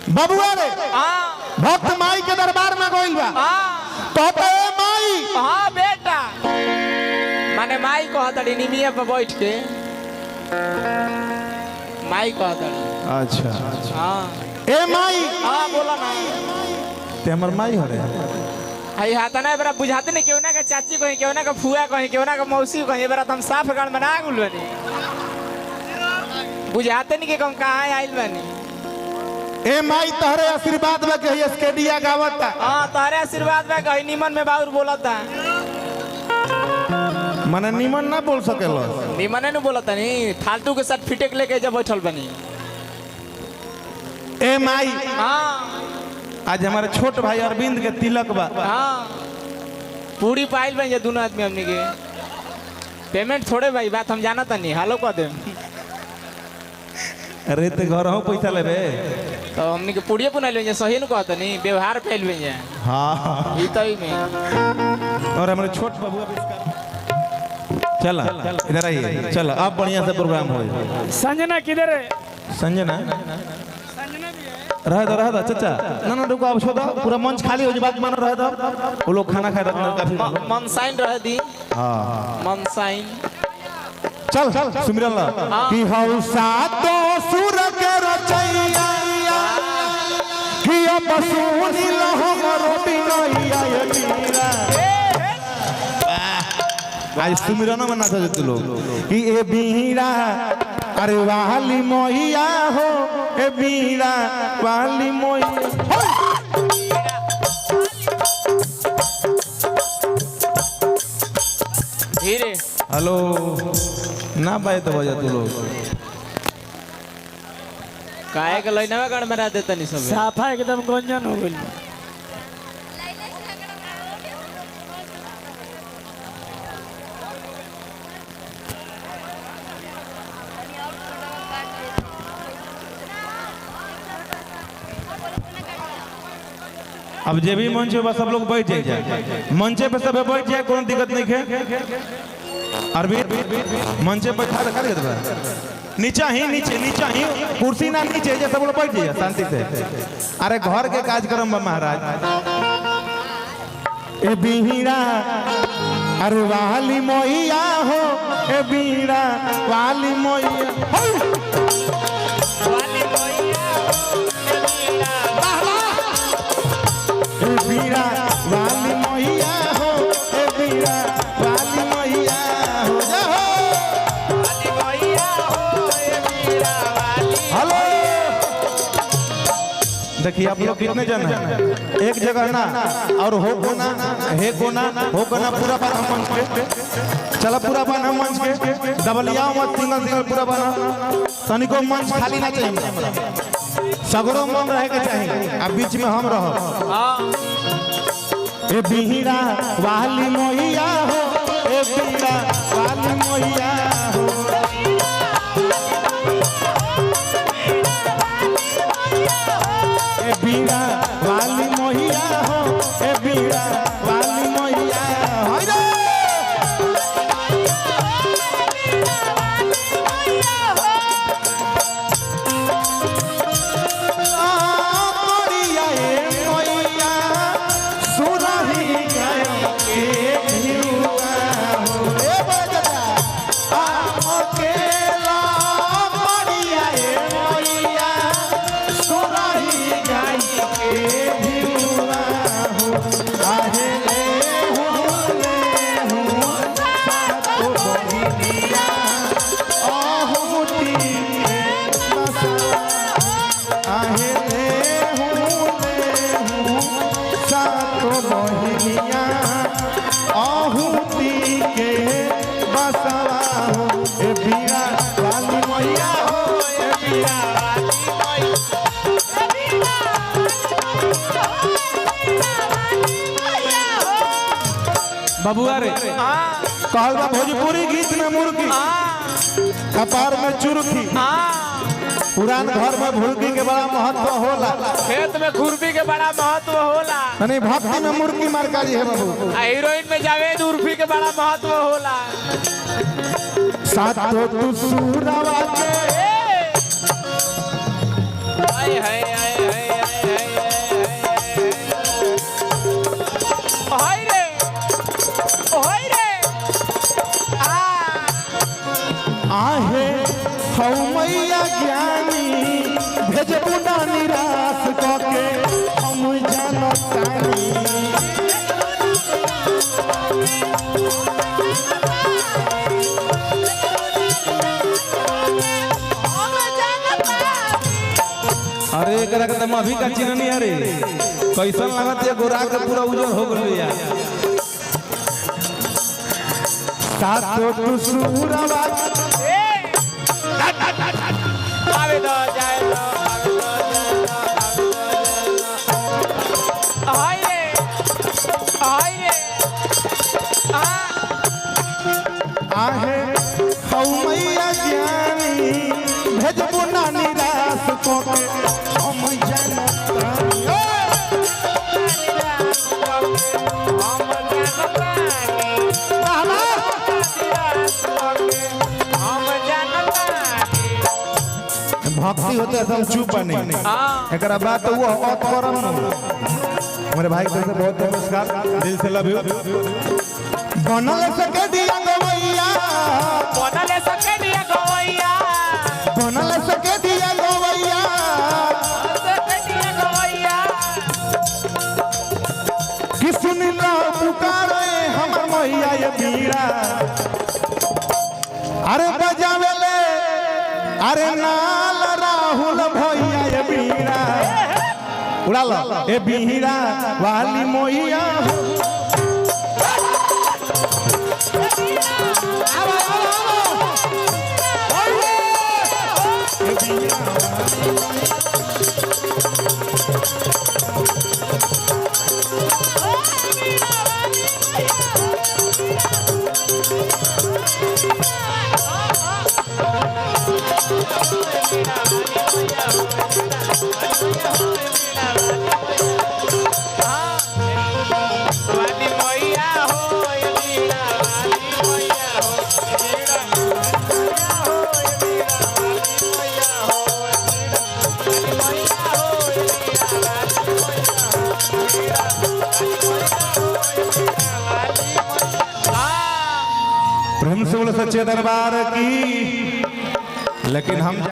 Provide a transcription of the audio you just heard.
बबुआ रे भक्त माई के दरबार में गइल बा कहता है माई। हाँ बेटा माने माई कहतड़ी निमिया पे बैठ के माई कहतड़ी। अच्छा हाँ ए माई। हाँ बोला ना ते हमर माई हरे आई हाथा ना बरा बुझाते नहीं क्यों ना का चाची कहीं क्यों ना का फुआ कहीं क्यों ना का मौसी कहीं बरा हम साफ गाड़ में ना गुल बनी बुझाते नहीं कि हम कहाँ आइल बनी। ए माई तहरे आशीर्वाद में कही स्केडिया गावता। हाँ तहरे आशीर्वाद में कहीं निमन में बाउर बोलता मने निमन ना बोल सकेलो निमन नहीं बोलता नहीं फालतू के साथ फिटेक लेके जब बैठल बनी। ए माई हाँ आज हमारे छोट भाई अरविंद के तिलक बा। हाँ पूरी पाइल बन जा दोनों आदमी हमने के पेमेंट थोड़े भाई बात हम जाना था नहीं हालो कह दे। अरे ते घर हो पैसा लेबे तो हमने के पूड़िया पुना ले सही न कहता नहीं व्यवहार फैल बन जाए। हाँ ई तई में और हमारे छोट बबुआ चला इधर आइए चला अब बढ़िया से प्रोग्राम हो। संजना किधर है? संजना रह दो चाचा ना ना रुको अब छोड़ पूरा मंच खाली हो जाए बात मानो रह दो वो लोग खाना खाए काफी मन साइन रह दी। हाँ मन साइन चल सुमिरन ला कि हौ सातो सुर के रचैया कि अब सुनी लो हमरो बिनैया मीरा। आज सुमिरन में नाच तू लोग कि ए बीरा अरे वाली मोहिया हो ए बीरा वाली मोहिया धीरे हेलो ना पाए तो बजा तू लोग काहे के लाइनवा गण में रह देता नहीं सब साफा एकदम गंजन हो गइल। अब जे भी मंच पे सब लोग बैठ जाए मंचे पे सब बैठ जाए कोनो दिक्कत नहीं है। अरविंद मंचे पे खा रखा देता नीचा ही कुर्सी ना नीचे जे सब लोग बैठ जाइए शांति से। अरे घर के कार्यक्रम में महाराज ए बीड़ा अरे वाली मोहिया हो ए बीड़ा वाली मोहिया बीड़ा वाली मोहिया हो ए बीड़ा वाली मोहिया हो जाओ हेलो देखिए आप लोग कितने जन हैं एक जगह ना और हो कोना हे कोना हो कोना पूरा बना मंच पे चला पूरा बना मंच पे डबलिया मत सिंगल पूरा बना तनिको मंच खाली ना चाहिए सगरो मन रहे के चाहिए अब बीच में हम रहो। ए बीड़ा वाली मोहिया हो ए बीड़ा वाली मोहिया हो ए बीड़ा वाली मोहिया हो ए बीड़ा वाली मोहिया हो रे बबुआ रे कहल बा भोजपुरी गीत में मुर्गी कपार में चुरकी पुरान घर में भुरकी के बड़ा महत्व होला खेत में खुरपी के बड़ा महत्व होला नहीं भक्ति में मुर्गी मारका जी है बाबू हीरोइन में जावेद उर्फी के बड़ा महत्व होला सातो तू सूरवा के हाय हाय हाय हाय रे ओहाय रे आहे हौ मैया ज्ञानी भेजबू ना निराश कके हम जानतानी अरे एकरा के अभी का चिन्हनी अरे कैसन लागत है गोरा के पूरा उजर हो गइल यार सातो टुसुरवा आवे दो जाए दो हाय रे आहे हौ मैया ज्ञानी भेजबू ना निराश कोके हम जानतानी भक्ति होते हम चुप बने एकरा बात वो औत करम न हमारे भाई को बहुत नमस्कार दिल से लव यू बनल सके दिया गवैया बनल सके दिया गवैया बनल सके दिया गवैया कि सुन लो पुकारे हमर मैया ये बीड़ा अरे बजावेले अरे नाल राहुल भैया ये बीड़ा उड़ा लो ए बीड़ा वाली मोइया प्रेम से बोलो सच्चे दरबार की लेकिन हम